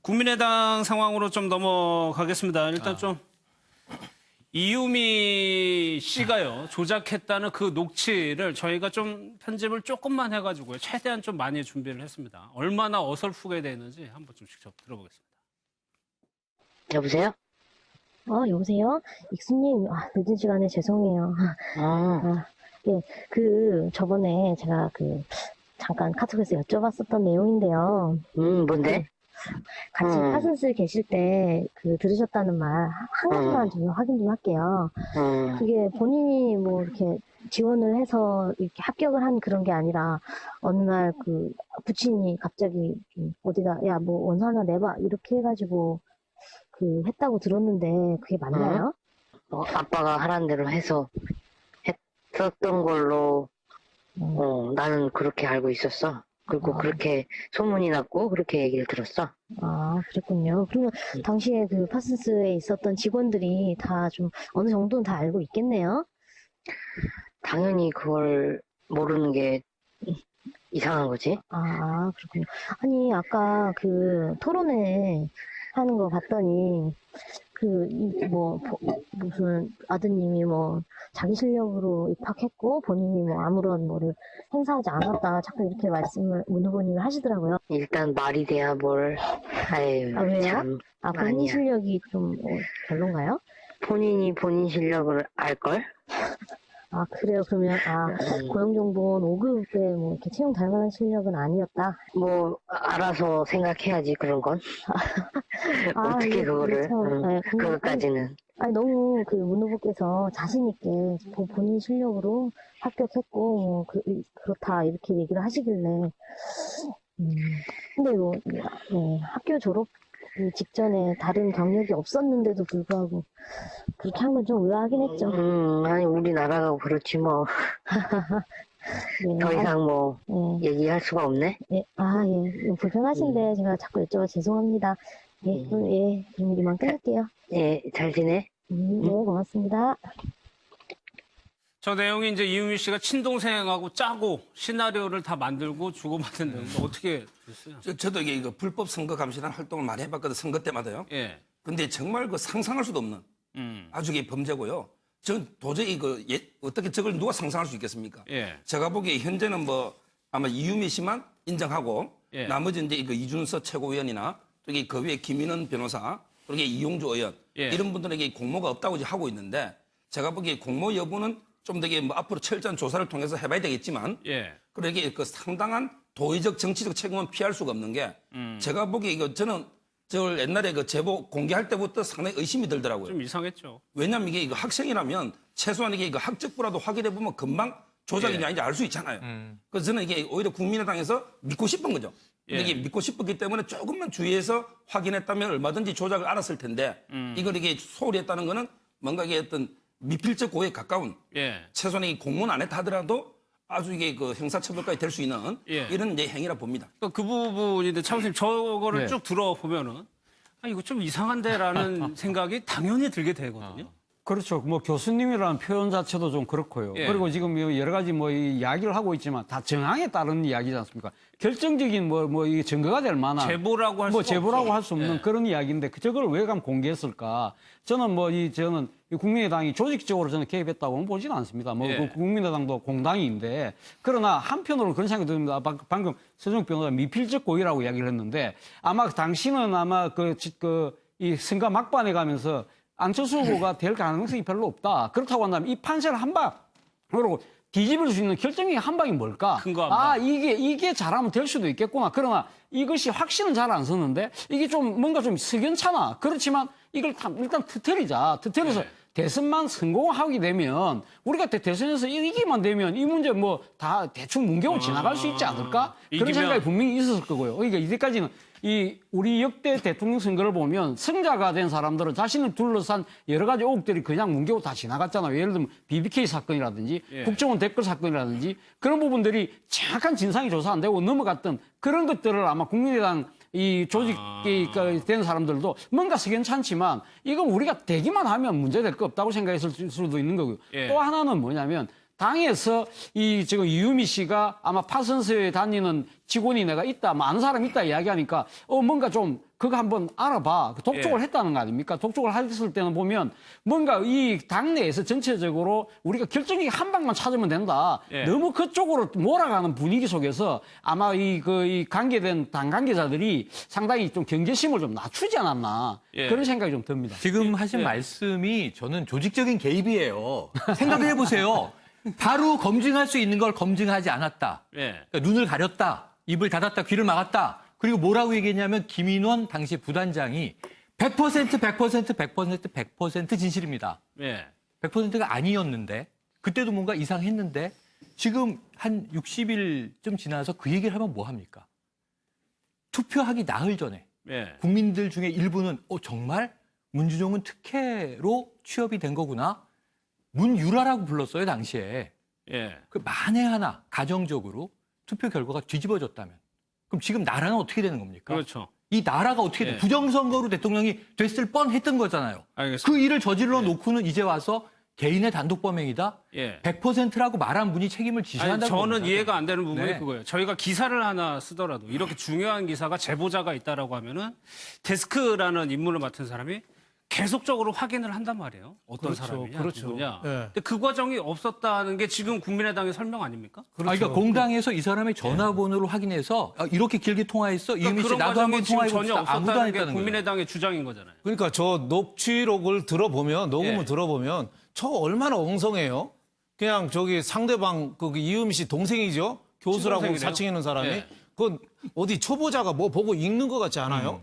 국민의당 상황으로 좀 넘어가겠습니다. 일단 좀 이유미 씨가요 조작했다는 그 녹취를 저희가 좀 편집을 조금만 해가지고요 최대한 좀 많이 준비를 했습니다. 얼마나 어설프게 되는지 한번 좀 직접 들어보겠습니다. 여보세요? 여보세요? 익수님, 늦은 시간에 죄송해요. 예, 저번에 제가 잠깐 카톡에서 여쭤봤었던 내용인데요. 뭔데? 같이 파슨스 계실 때, 들으셨다는 말, 한 가지만 좀 확인 좀 할게요. 그게 본인이 뭐, 이렇게 지원을 해서 이렇게 합격을 한 그런 게 아니라, 어느 날 부친이 갑자기 어디다, 야, 뭐, 원서 하나 내봐. 이렇게 해가지고, 했다고 들었는데, 그게 맞나요? 아빠가 하라는 대로 해서 했었던 걸로, 나는 그렇게 알고 있었어. 그리고 그렇게 소문이 났고, 그렇게 얘기를 들었어. 아, 그랬군요. 그러면 당시에 파슨스에 있었던 직원들이 다 좀 어느 정도는 다 알고 있겠네요? 당연히 그걸 모르는 게 이상한 거지. 아, 그렇군요. 아니, 아까 토론회 하는 거 봤더니, 무슨 아드님이 자기 실력으로 입학했고, 본인이 아무런 뭐를 행사하지 않았다. 자꾸 이렇게 말씀을 문 후보님이 하시더라고요. 일단 말이 돼야 뭘, 아유, 아, 왜요? 참. 본인 아니야. 실력이 좀 별론가요? 본인이 본인 실력을 알걸? 아, 그래요? 그러면, 고용정보원 5급에 이렇게 채용될 만한 실력은 아니었다? 알아서 생각해야지, 그런 건. 어떻게 그거를, 그것까지는. 아니, 너무 문 후보께서 자신있게 본인 실력으로 합격했고, 그렇다, 이렇게 얘기를 하시길래. 근데 학교 졸업 직전에 다른 경력이 없었는데도 불구하고, 그렇게 한 건 좀 의아하긴 했죠. 아니, 우리나라가 그렇지, 뭐. 네, 더 이상 네. 얘기할 수가 없네? 예, 불편하신데 제가 자꾸 여쭤봐 죄송합니다. 그럼 이만 끊을게요. 예, 잘 지내? 네, 고맙습니다. 저 내용이 이제 이유미 씨가 친동생하고 짜고 시나리오를 다 만들고 주고받은 내용인데 어떻게 됐어요? 저도 이게 불법 선거 감시단 활동을 많이 해봤거든, 선거 때마다요. 예. 근데 정말 상상할 수도 없는 아주 이게 범죄고요. 전 도저히 어떻게 저걸 누가 상상할 수 있겠습니까? 예. 제가 보기에 현재는 아마 이유미 씨만 인정하고 예. 나머지 이제 이준서 최고위원이나 또 그 위에 김인원 변호사 그리고 이용주 의원 예. 이런 분들에게 공모가 없다고 이제 하고 있는데 제가 보기에 공모 여부는 좀 되게 앞으로 철저한 조사를 통해서 해봐야 되겠지만 예. 그러게 상당한 도의적 정치적 책임은 피할 수가 없는 게 제가 보기에 저는 저걸 옛날에 제보 공개할 때부터 상당히 의심이 들더라고요. 좀 이상했죠. 왜냐하면 이게 학생이라면 최소한 이게 학적부라도 확인해 보면 금방 조작인지 아닌지 알 수 있잖아요. 그래서 저는 이게 오히려 국민의당에서 믿고 싶은 거죠. 근데 이게 믿고 싶었기 때문에 조금만 주의해서 확인했다면 얼마든지 조작을 알았을 텐데 이걸 이게 소홀히 했다는 거는 뭔가 이게 어떤 미필적 고의에 가까운 최소한 이 공무원 안 했다 하더라도 아주 이게 형사처벌까지 될 수 있는 이런 이제 행위라 봅니다. 그 부분인데 차 교수님 저거를 쭉 들어보면은 이거 좀 이상한데라는 생각이 당연히 들게 되거든요. 그렇죠. 교수님이라는 표현 자체도 좀 그렇고요. 예. 그리고 지금 여러 가지 이 이야기를 하고 있지만 다 정황에 따른 이야기지 않습니까? 결정적인 이 증거가 될 만한 제보라고 할 수가 제보라고 없어. 할 수 없는 예. 그런 이야기인데 저걸 왜 공개했을까? 저는 저는 이 국민의당이 조직적으로 저는 개입했다고는 보지는 않습니다. 예. 국민의당도 공당인데 그러나 한편으로는 그런 생각이 듭니다. 방금 서정 변호사 미필적 고의라고 이야기를 했는데 아마 당신은 아마 이 선거 막판에 가면서 안철수 후보가 될 가능성이 별로 없다. 그렇다고 한다면 이 판세를 한 방, 그리고 뒤집을 수 있는 결정적인 한 방이 뭘까? 큰거 한 방. 이게 잘하면 될 수도 있겠구나. 그러나 이것이 확신은 잘 안 서는데 이게 뭔가 좀 석연찮아. 그렇지만 이걸 일단 터뜨리자. 터뜨려서 대선만 성공하게 되면 우리가 대선에서 이기만 되면 이 문제 다 대충 문경을 지나갈 수 있지 않을까? 그런 생각이 분명히 있었을 거고요. 그러니까 이제까지는 우리 역대 대통령 선거를 보면 승자가 된 사람들은 자신을 둘러싼 여러 가지 의혹들이 그냥 뭉개고 다 지나갔잖아요. 예를 들면 BBK 사건이라든지 국정원 댓글 사건이라든지 그런 부분들이 정확한 진상이 조사 안 되고 넘어갔던 그런 것들을 아마 국민의당 이 조직이 된 사람들도 뭔가 석연찮지만 이거 우리가 되기만 하면 문제될 거 없다고 생각했을 수도 있는 거고요. 또 하나는 뭐냐면 당에서 이 지금 이유미 씨가 아마 파슨스에 다니는 직원이 내가 있다, 뭐 아는 사람 있다 이야기하니까 뭔가 좀 그거 한번 알아봐. 독촉을 했다는 거 아닙니까? 독촉을 했을 때는 보면 뭔가 이 당내에서 전체적으로 우리가 결정적인 한 방만 찾으면 된다. 너무 그쪽으로 몰아가는 분위기 속에서 아마 이 관계된 당 관계자들이 상당히 좀 경계심을 좀 낮추지 않았나 그런 생각이 좀 듭니다. 지금 하신 말씀이 저는 조직적인 개입이에요. 생각을 해보세요. 바로 검증할 수 있는 걸 검증하지 않았다. 그러니까 눈을 가렸다. 입을 닫았다. 귀를 막았다. 그리고 뭐라고 얘기했냐면 김인원 당시 부단장이 100% 진실입니다. 100%가 아니었는데 그때도 뭔가 이상했는데 지금 한 60일쯤 지나서 그 얘기를 하면 뭐 합니까? 투표하기 나흘 전에 국민들 중에 일부는 정말 문준용은 특혜로 취업이 된 거구나. 문유라라고 불렀어요, 당시에. 그 만에 하나 가정적으로 투표 결과가 뒤집어졌다면 그럼 지금 나라는 어떻게 되는 겁니까? 그렇죠. 이 나라가 어떻게 돼? 부정선거로 대통령이 됐을 뻔했던 거잖아요. 알겠습니다. 그 일을 저질러 놓고는 이제 와서 개인의 단독 범행이다. 100%라고 말한 분이 책임을 지셔야 한다는 저는 겁니다. 이해가 안 되는 부분이 네. 그거예요. 저희가 기사를 하나 쓰더라도 이렇게 중요한 기사가 제보자가 있다라고 하면은 데스크라는 임무를 맡은 사람이 계속적으로 확인을 한단 말이에요. 어떤 사람이냐, 누구냐. 근데 그 과정이 없었다는 게 지금 국민의당의 설명 아닙니까? 그러니까 공당에서 이 사람의 전화번호를 확인해서 이렇게 길게 통화했어? 이유미 씨 그런 나도 한번 과정이 지금 통화해 전혀 봅시다. 아무도 안 없었다는 게 했다는 거예요. 국민의당의 주장인 거잖아요. 그러니까 저 녹취록을 들어보면 녹음을 들어보면 저 얼마나 엉성해요. 그냥 저기 상대방 그 이유미 씨 동생이죠. 교수라고 친동생이래요. 사칭 있는 사람이 그건 어디 초보자가 뭐 보고 읽는 것 같지 않아요?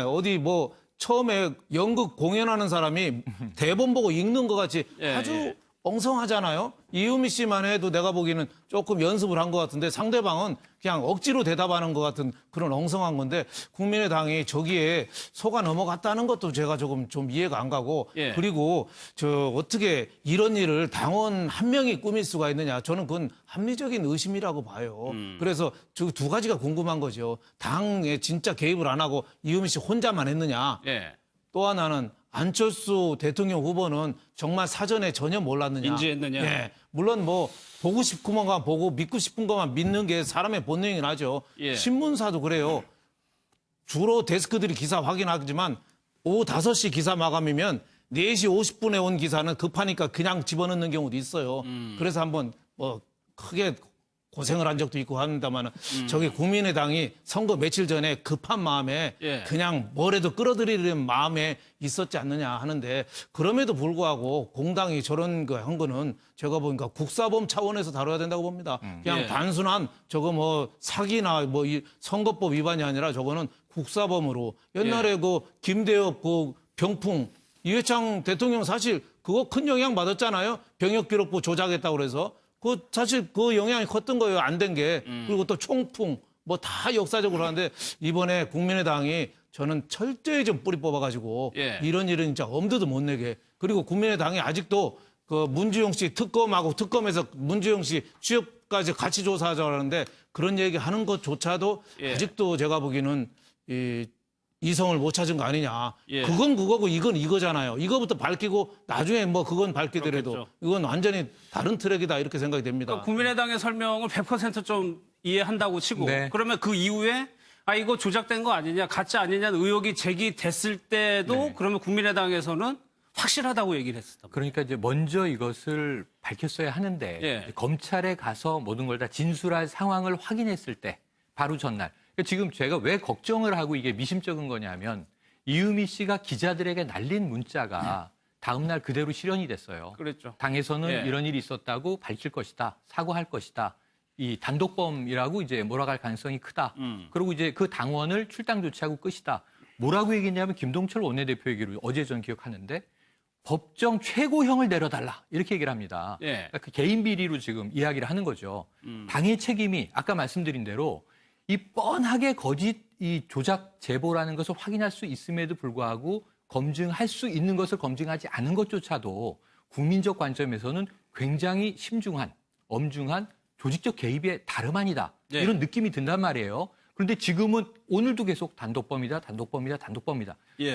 어디 뭐 처음에 연극 공연하는 사람이 대본 보고 읽는 것 같이 아주 엉성하잖아요. 이유미 씨만 해도 내가 보기에는 조금 연습을 한 것 같은데 상대방은 그냥 억지로 대답하는 것 같은 그런 엉성한 건데 국민의당이 저기에 속아 넘어갔다는 것도 제가 조금 좀 이해가 안 가고 그리고 저 어떻게 이런 일을 당원 한 명이 꾸밀 수가 있느냐 저는 그건 합리적인 의심이라고 봐요. 그래서 저 두 가지가 궁금한 거죠. 당에 진짜 개입을 안 하고 이유미 씨 혼자만 했느냐. 또 하나는 안철수 대통령 후보는 정말 사전에 전혀 몰랐느냐. 인지했느냐. 물론 뭐 보고 싶은 것만 보고 믿고 싶은 것만 믿는 게 사람의 본능이긴 하죠. 신문사도 그래요. 주로 데스크들이 기사 확인하지만 오후 5시 기사 마감이면 4시 50분에 온 기사는 급하니까 그냥 집어넣는 경우도 있어요. 그래서 한번 뭐 크게 고생을 한 적도 있고 합니다만 저기 국민의당이 선거 며칠 전에 급한 마음에 그냥 뭐라도 끌어들이려는 마음에 있었지 않느냐 하는데 그럼에도 불구하고 공당이 저런 거 한 거는 제가 보니까 국사범 차원에서 다뤄야 된다고 봅니다. 그냥 단순한 저거 뭐 사기나 뭐 이 선거법 위반이 아니라 저거는 국사범으로 옛날에 그 김대엽 그 병풍 이회창 대통령 사실 그거 큰 영향 받았잖아요. 병역기록부 조작했다고 그래서. 그 사실 그 영향이 컸던 거예요. 안 된 게. 그리고 또 총풍 뭐 다 역사적으로 하는데 이번에 국민의당이 저는 철저히 좀 뿌리 뽑아가지고 이런 일은 진짜 엄두도 못 내게. 그리고 국민의당이 아직도 그 문주용 씨 특검하고 특검에서 문주용 씨 취업까지 같이 조사하자고 하는데 그런 얘기 하는 것조차도 아직도 제가 보기에는 이성을 못 찾은 거 아니냐. 그건 그거고 이건 이거잖아요. 이거부터 밝히고 나중에 뭐 그건 밝히더라도 그렇겠죠. 이건 완전히 다른 트랙이다 이렇게 생각이 됩니다. 그러니까 국민의당의 설명을 100%좀 이해한다고 치고 네. 그러면 그 이후에 이거 조작된 거 아니냐, 가짜 아니냐는 의혹이 제기됐을 때도 그러면 국민의당에서는 확실하다고 얘기를 했었다. 그러니까 이제 먼저 이것을 밝혔어야 하는데 검찰에 가서 모든 걸 다 진술할 상황을 확인했을 때 바로 전날. 지금 제가 왜 걱정을 하고 이게 미심쩍은 거냐면 이유미 씨가 기자들에게 날린 문자가 다음 날 그대로 실현이 됐어요. 그랬죠. 당에서는 이런 일이 있었다고 밝힐 것이다. 사과할 것이다. 이 단독범이라고 이제 몰아갈 가능성이 크다. 그리고 이제 그 당원을 출당 조치하고 끝이다. 뭐라고 얘기했냐면 김동철 원내대표 얘기를 어제 전 기억하는데 법정 최고형을 내려달라. 이렇게 얘기를 합니다. 그러니까 그 개인 비리로 지금 이야기를 하는 거죠. 당의 책임이 아까 말씀드린 대로 이 뻔하게 거짓 이 조작 제보라는 것을 확인할 수 있음에도 불구하고 검증할 수 있는 것을 검증하지 않은 것조차도 국민적 관점에서는 굉장히 심중한, 엄중한 조직적 개입의 다름 아니다. 이런 느낌이 든단 말이에요. 그런데 지금은 오늘도 계속 단독범이다.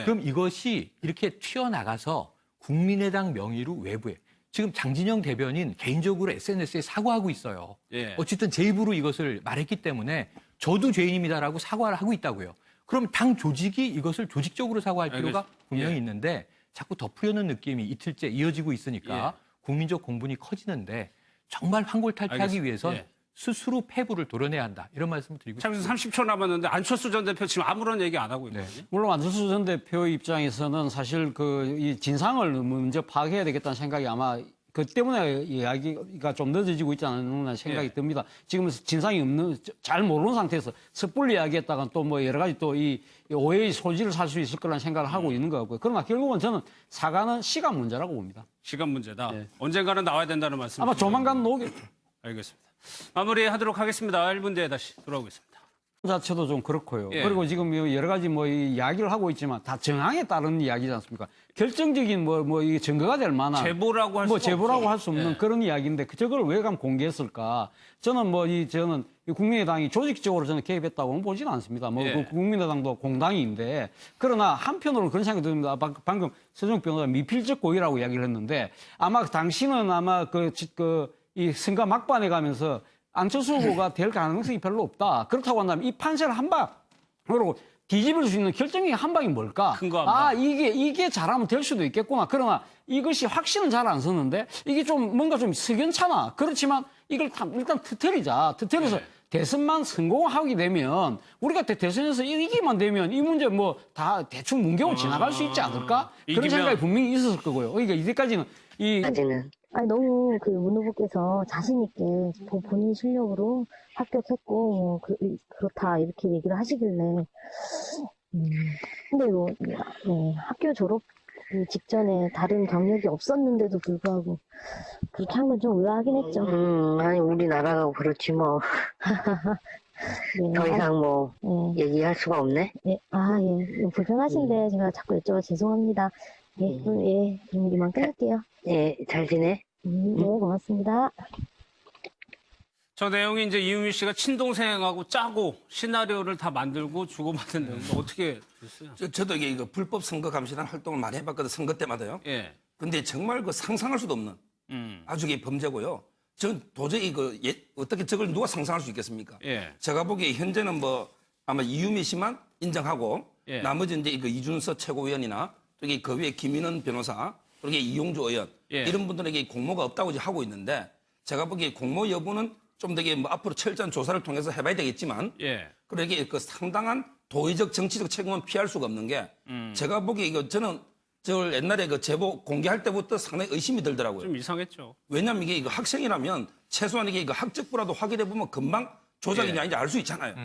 그럼 이것이 이렇게 튀어나가서 국민의당 명의로 외부에 지금 장진영 대변인 개인적으로 SNS에 사과하고 있어요. 예. 어쨌든 제 입으로 이것을 말했기 때문에 저도 죄인입니다라고 사과를 하고 있다고요. 그럼 당 조직이 이것을 조직적으로 사과할 필요가 분명히 예. 있는데 자꾸 덮으려는 느낌이 이틀째 이어지고 있으니까 예. 국민적 공분이 커지는데 정말 환골탈퇴하기 위해선 예. 스스로 패부를 도려내야 한다. 이런 말씀을 드리고 참 싶습니다. 30초 남았는데 안철수 전 대표 지금 아무런 얘기 안 하고 있거든요. 물론 안철수 전 대표 입장에서는 사실 이 진상을 먼저 파악해야 되겠다는 생각이 아마 그 때문에 이야기가 좀 늦어지고 있지 않나 생각이 예. 듭니다. 지금 진상이 없는, 잘 모르는 상태에서 섣불리 이야기했다가 또 뭐 여러 가지 또 이 오해의 소지를 살 수 있을 거라는 생각을 하고 있는 것 같고요. 그러나 결국은 저는 사과는 시간 문제라고 봅니다. 시간 문제다. 예. 언젠가는 나와야 된다는 말씀. 아마 조만간 나오겠죠. 알겠습니다. 마무리하도록 하겠습니다. 1분 뒤에 다시 돌아오겠습니다. 자체도 좀 그렇고요. 예. 그리고 지금 여러 가지 이 이야기를 하고 있지만 다 정황에 따른 이야기지 않습니까? 결정적인 이 증거가 될 만한 제보라고 할 수 제보라고 할 수 없는 예. 그런 이야기인데 저걸 왜 공개했을까? 저는 저는 이 국민의당이 조직적으로 저는 개입했다고는 보지는 않습니다. 예. 그 국민의당도 공당인데 그러나 한편으로 그런 생각이 듭니다. 방금 서정 변호사 미필적 고의라고 이야기를 했는데 아마 당신은 아마 이 선거 막판에 가면서 안철수 후보가 될 가능성이 별로 없다. 그렇다고 한다면 이 판세를 한 방으로 뒤집을 수 있는 결정적인 한 방이 뭘까? 큰거 한 방. 이게 잘하면 될 수도 있겠구나. 그러나 이것이 확신은 잘 안 서는데 이게 좀 뭔가 좀 석연찮아. 그렇지만 이걸 일단 터뜨리자. 터뜨려서 네. 대선만 성공하게 되면 우리가 대선에서 이기만 되면 이 문제 다 대충 문경을 지나갈 수 있지 않을까? 그런 이기면- 생각이 분명히 있었을 거고요. 그러니까 이제까지는 까지는 아니, 너무 문 후보께서 자신있게 본인 실력으로 합격했고, 그렇다, 이렇게 얘기를 하시길래. 근데 학교 졸업 직전에 다른 경력이 없었는데도 불구하고, 그렇게 한 건 좀 의아하긴 했죠. 아니 우리나라가 그렇지 뭐. 네, 더 이상 예. 얘기할 수가 없네. 예, 불편하신데 제가 자꾸 여쭤봐 죄송합니다. 예, 그럼 이만 끊을게요. 예, 잘 지내? 네, 고맙습니다. 저 내용이 이제 이유미 씨가 친동생하고 짜고 시나리오를 다 만들고 주고받은 내용인데 어떻게 됐어요? 저도 이게 불법 선거 감시단 활동을 많이 해봤거든, 선거 때마다요. 예. 근데 정말 상상할 수도 없는 아주 이게 범죄고요. 전 도저히 어떻게 저걸 누가 상상할 수 있겠습니까? 예. 제가 보기에 현재는 아마 이유미 씨만 인정하고 예. 나머지 이제 이준서 최고위원이나 저기 그 위에 김인원 변호사 그리고 이용주 의원 예. 이런 분들에게 공모가 없다고 이제 하고 있는데 제가 보기에 공모 여부는 좀 되게 앞으로 철저한 조사를 통해서 해봐야 되겠지만 예. 그러게 상당한 도의적 정치적 책임은 피할 수가 없는 게 제가 보기에 저는 저 옛날에 제보 공개할 때부터 상당히 의심이 들더라고요. 좀 이상했죠. 왜냐하면 이게 학생이라면 최소한 이게 학적부라도 확인해 보면 금방 조작인지 예. 아닌지 알 수 있잖아요.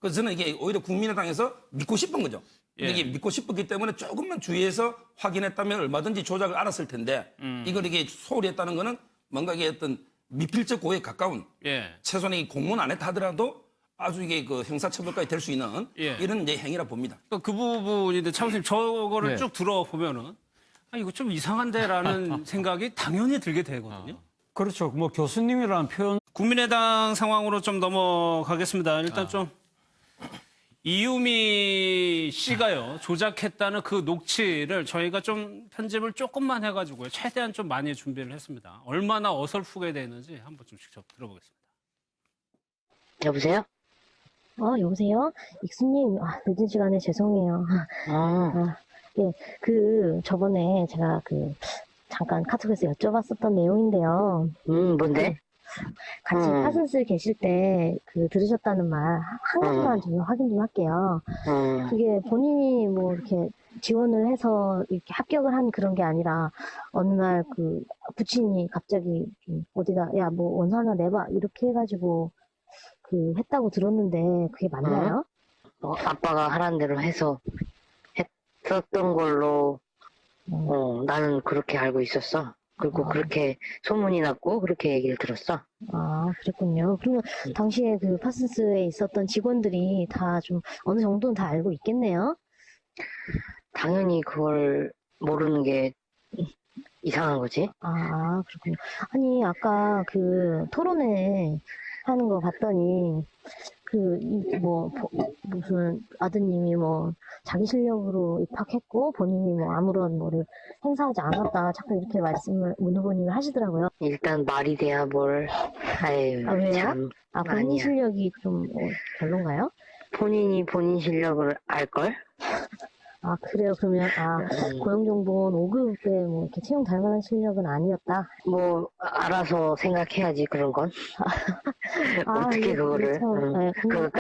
그래서 저는 이게 오히려 국민의당에서 믿고 싶은 거죠. 근데 예. 이게 믿고 싶었기 때문에 조금만 주의해서 확인했다면 얼마든지 조작을 알았을 텐데 이걸 이게 소홀히 했다는 거는 뭔가 이게 어떤 미필적 고의에 가까운 예. 최소한 이 공무원 안 했다 하더라도 아주 이게 형사처벌까지 될 수 있는 예. 이런 이제 행위라 봅니다. 그러니까 그 부분인데 차우님 저거를 네. 쭉 들어보면은 이거 좀 이상한데라는 생각이 당연히 들게 되거든요. 그렇죠. 교수님이라는 표현 국민의당 상황으로 좀 넘어가겠습니다. 일단 좀 이유미 씨가요 조작했다는 그 녹취를 저희가 좀 편집을 조금만 해가지고요 최대한 좀 많이 준비를 했습니다. 얼마나 어설프게 되는지 한번 좀 직접 들어보겠습니다. 여보세요? 여보세요? 익수님, 늦은 시간에 죄송해요. 예, 저번에 제가 잠깐 카톡에서 여쭤봤었던 내용인데요. 뭔데? 같이 파슨스 계실 때 들으셨다는 말 한 가지만 좀 확인 좀 할게요. 그게 본인이 이렇게 지원을 해서 이렇게 합격을 한 그런 게 아니라 어느 날 부친이 갑자기 어디다 야 원서 하나 내봐 이렇게 해가지고 했다고 들었는데 그게 맞나요? 아빠가 하라는 대로 해서 했었던 걸로 나는 그렇게 알고 있었어. 그리고 그렇게 소문이 났고 그렇게 얘기를 들었어. 그랬군요. 그러면 당시에 파슨스에 있었던 직원들이 다 좀 어느 정도는 다 알고 있겠네요? 당연히 그걸 모르는 게 이상한 거지. 그렇군요. 아니, 아까 토론회 하는 거 봤더니, 무슨 아드님이 뭐 자기 실력으로 입학했고 본인이 뭐 아무런 뭐를 행사하지 않았다 자꾸 이렇게 말씀을 문 후보님이 하시더라고요. 일단 말이 돼야 뭘. 아유, 아, 왜요? 참. 본인 아니야. 실력이 좀 별론가요? 본인이 본인 실력을 알걸? 아, 그래요? 그러면, 고용정보원 5급에 뭐 이렇게 채용 될 만한 실력은 아니었다? 뭐, 알아서 생각해야지, 그런 건. 어떻게 이게 그거를. 참, 네, 그